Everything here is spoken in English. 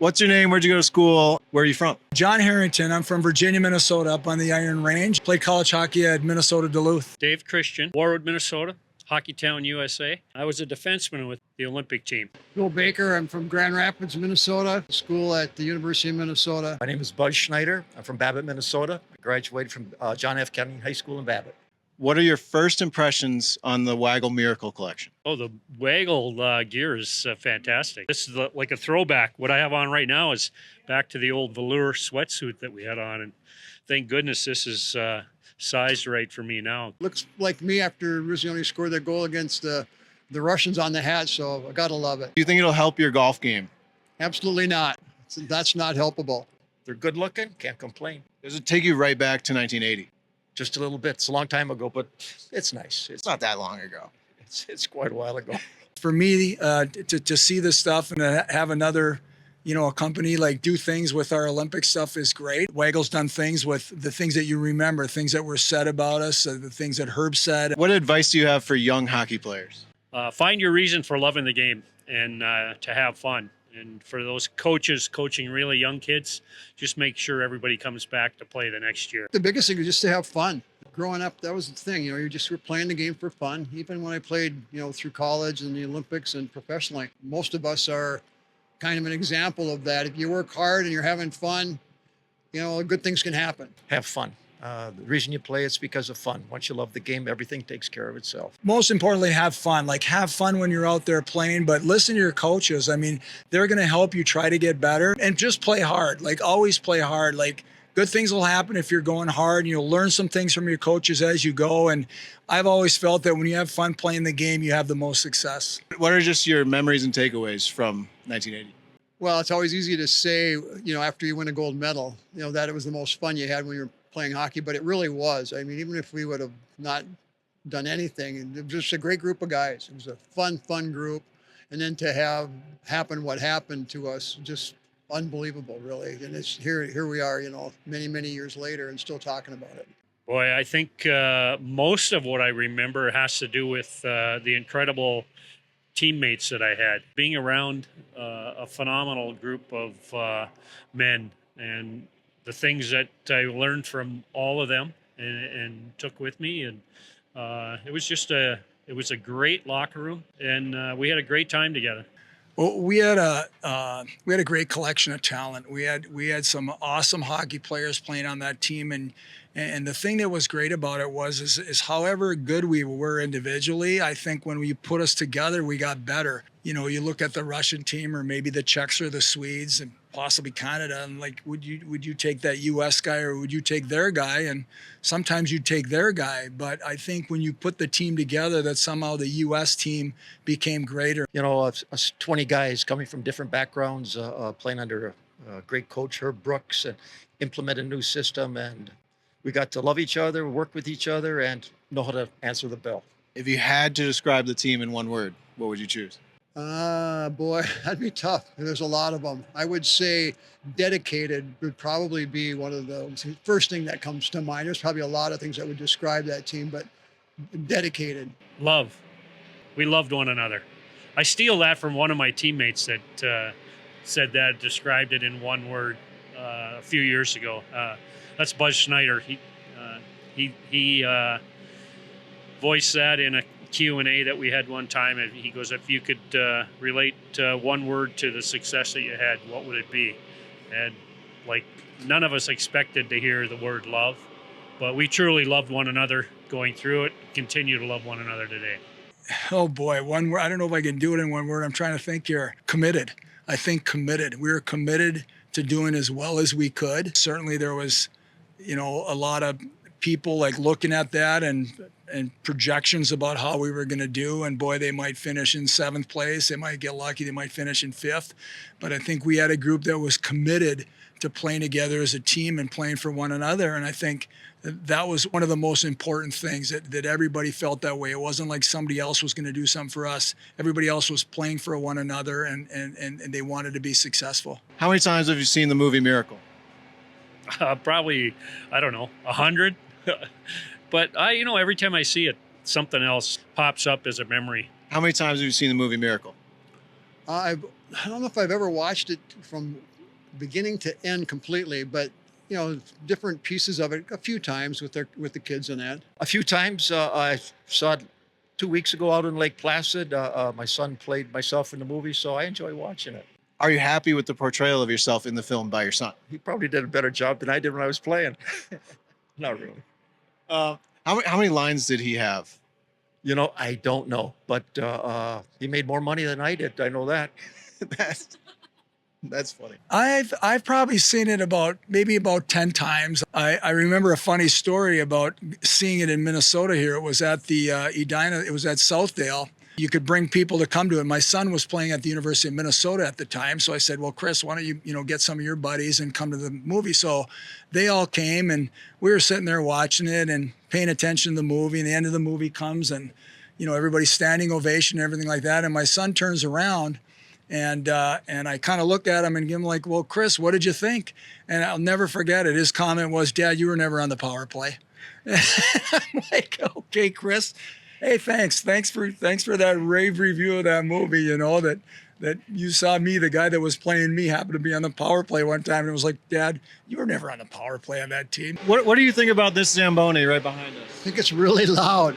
What's your name? Where'd you go to school? Where are you from? John Harrington. I'm from Virginia, Minnesota, up on the Iron Range. Played college hockey at Minnesota Duluth. Dave Christian, Warwood, Minnesota, Hockeytown, USA. I was a defenseman with the Olympic team. Bill Baker. I'm from Grand Rapids, Minnesota. School at the University of Minnesota. My name is Buzz Schneider. I'm from Babbitt, Minnesota. I graduated from John F. Kennedy High School in Babbitt. What are your first impressions on the Waggle Miracle Collection? Oh, the Waggle gear is fantastic. This is like a throwback. What I have on right now is back to the old velour sweatsuit that we had on. And thank goodness this is sized right for me now. Looks like me after Ruzioni scored their goal against the Russians on the hat, so I gotta love it. Do you think it'll help your golf game? Absolutely not. That's not helpable. They're good looking, can't complain. Does it take you right back to 1980? Just a little bit. It's a long time ago, but it's nice. It's not that long ago. It's quite a while ago. For me, to see this stuff and to have another, a company like do things with our Olympic stuff is great. Waggle's done things with the things that you remember, things that were said about us, the things that Herb said. What advice do you have for young hockey players? Find your reason for loving the game and to have fun. And for those coaches coaching really young kids, just make sure everybody comes back to play the next year. The biggest thing is just to have fun. Growing up, that was the thing. You were playing the game for fun. Even when I played, through college and the Olympics and professionally, most of us are kind of an example of that. If you work hard and you're having fun, good things can happen. Have fun. The reason you play is because of fun. Once you love the game, everything takes care of itself. Most importantly, have fun. Have fun when you're out there playing, but listen to your coaches. They're going to help you try to get better and just play hard. Always play hard. Good things will happen if you're going hard, and you'll learn some things from your coaches as you go. And I've always felt that when you have fun playing the game, you have the most success. What are just your memories and takeaways from 1980? Well, it's always easy to say, after you win a gold medal, that it was the most fun you had when you were playing hockey, but it really was. Even if we would have not done anything, it was just a great group of guys. It was a fun group. And then to have happen what happened to us, just unbelievable, really. And it's here we are, many years later and still talking about it. Boy, I think most of what I remember has to do with the incredible teammates that I had. Being around a phenomenal group of men, and the things that I learned from all of them and took with me. And it was a great locker room, and we had a great time together. Well, we had a great collection of talent. We had some awesome hockey players playing on that team, and the thing that was great about it is however good we were individually, I think when we put us together, we got better. You look at the Russian team or maybe the Czechs or the Swedes and possibly Canada, and would you take that U.S. guy or would you take their guy? And sometimes you'd take their guy, but I think when you put the team together, that somehow the U.S. team became greater. Us 20 guys coming from different backgrounds, playing under a great coach, Herb Brooks, and implement a new system, and we got to love each other, work with each other, and know how to answer the bell. If you had to describe the team in one word, what would you choose? Boy, that'd be tough. There's a lot of them. I would say dedicated would probably be one of the first thing that comes to mind. There's probably a lot of things that would describe that team, but dedicated. Love. We loved one another. I steal that from one of my teammates that said that, described it in one word a few years ago. That's Buzz Schneider. He voiced that in a Q&A that we had one time, and he goes, if you could relate one word to the success that you had, what would it be? And none of us expected to hear the word love, but we truly loved one another going through it, continue to love one another today. Oh boy, one word. I don't know if I can do it in one word. I'm trying to think here. Committed. I think committed. We were committed to doing as well as we could. Certainly there was, a lot of people looking at that and projections about how we were going to do. And boy, they might finish in 7th place. They might get lucky. They might finish in 5th. But I think we had a group that was committed to playing together as a team and playing for one another. And I think that was one of the most important things, that everybody felt that way. It wasn't like somebody else was going to do something for us. Everybody else was playing for one another, and they wanted to be successful. How many times have you seen the movie Miracle? Probably, 100. But every time I see it, something else pops up as a memory. How many times have you seen the movie Miracle? I don't know if I've ever watched it from beginning to end completely, but different pieces of it a few times with the kids in that. A few times I saw it 2 weeks ago out in Lake Placid. My son played myself in the movie, so I enjoy watching it. Are you happy with the portrayal of yourself in the film by your son? He probably did a better job than I did when I was playing. Not really. How many lines did he have? I don't know, but he made more money than I did. I know that. that's that's funny. I've probably seen it maybe about 10 times. I remember a funny story about seeing it in Minnesota here. It was at the Edina, it was at Southdale. You could bring people to come to it. My son was playing at the University of Minnesota at the time. So I said, well, Chris, why don't you get some of your buddies and come to the movie? So they all came and we were sitting there watching it and paying attention to the movie. And the end of the movie comes and, everybody's standing ovation and everything like that. And my son turns around and I kind of looked at him and give him like, well, Chris, what did you think? And I'll never forget it. His comment was, Dad, you were never on the power play. I'm like, okay, Chris. Hey, thanks for that rave review of that movie. That you saw me, the guy that was playing me, happened to be on the power play one time, and it was like, Dad, you were never on the power play on that team. What do you think about this Zamboni right behind us? I think it's really loud.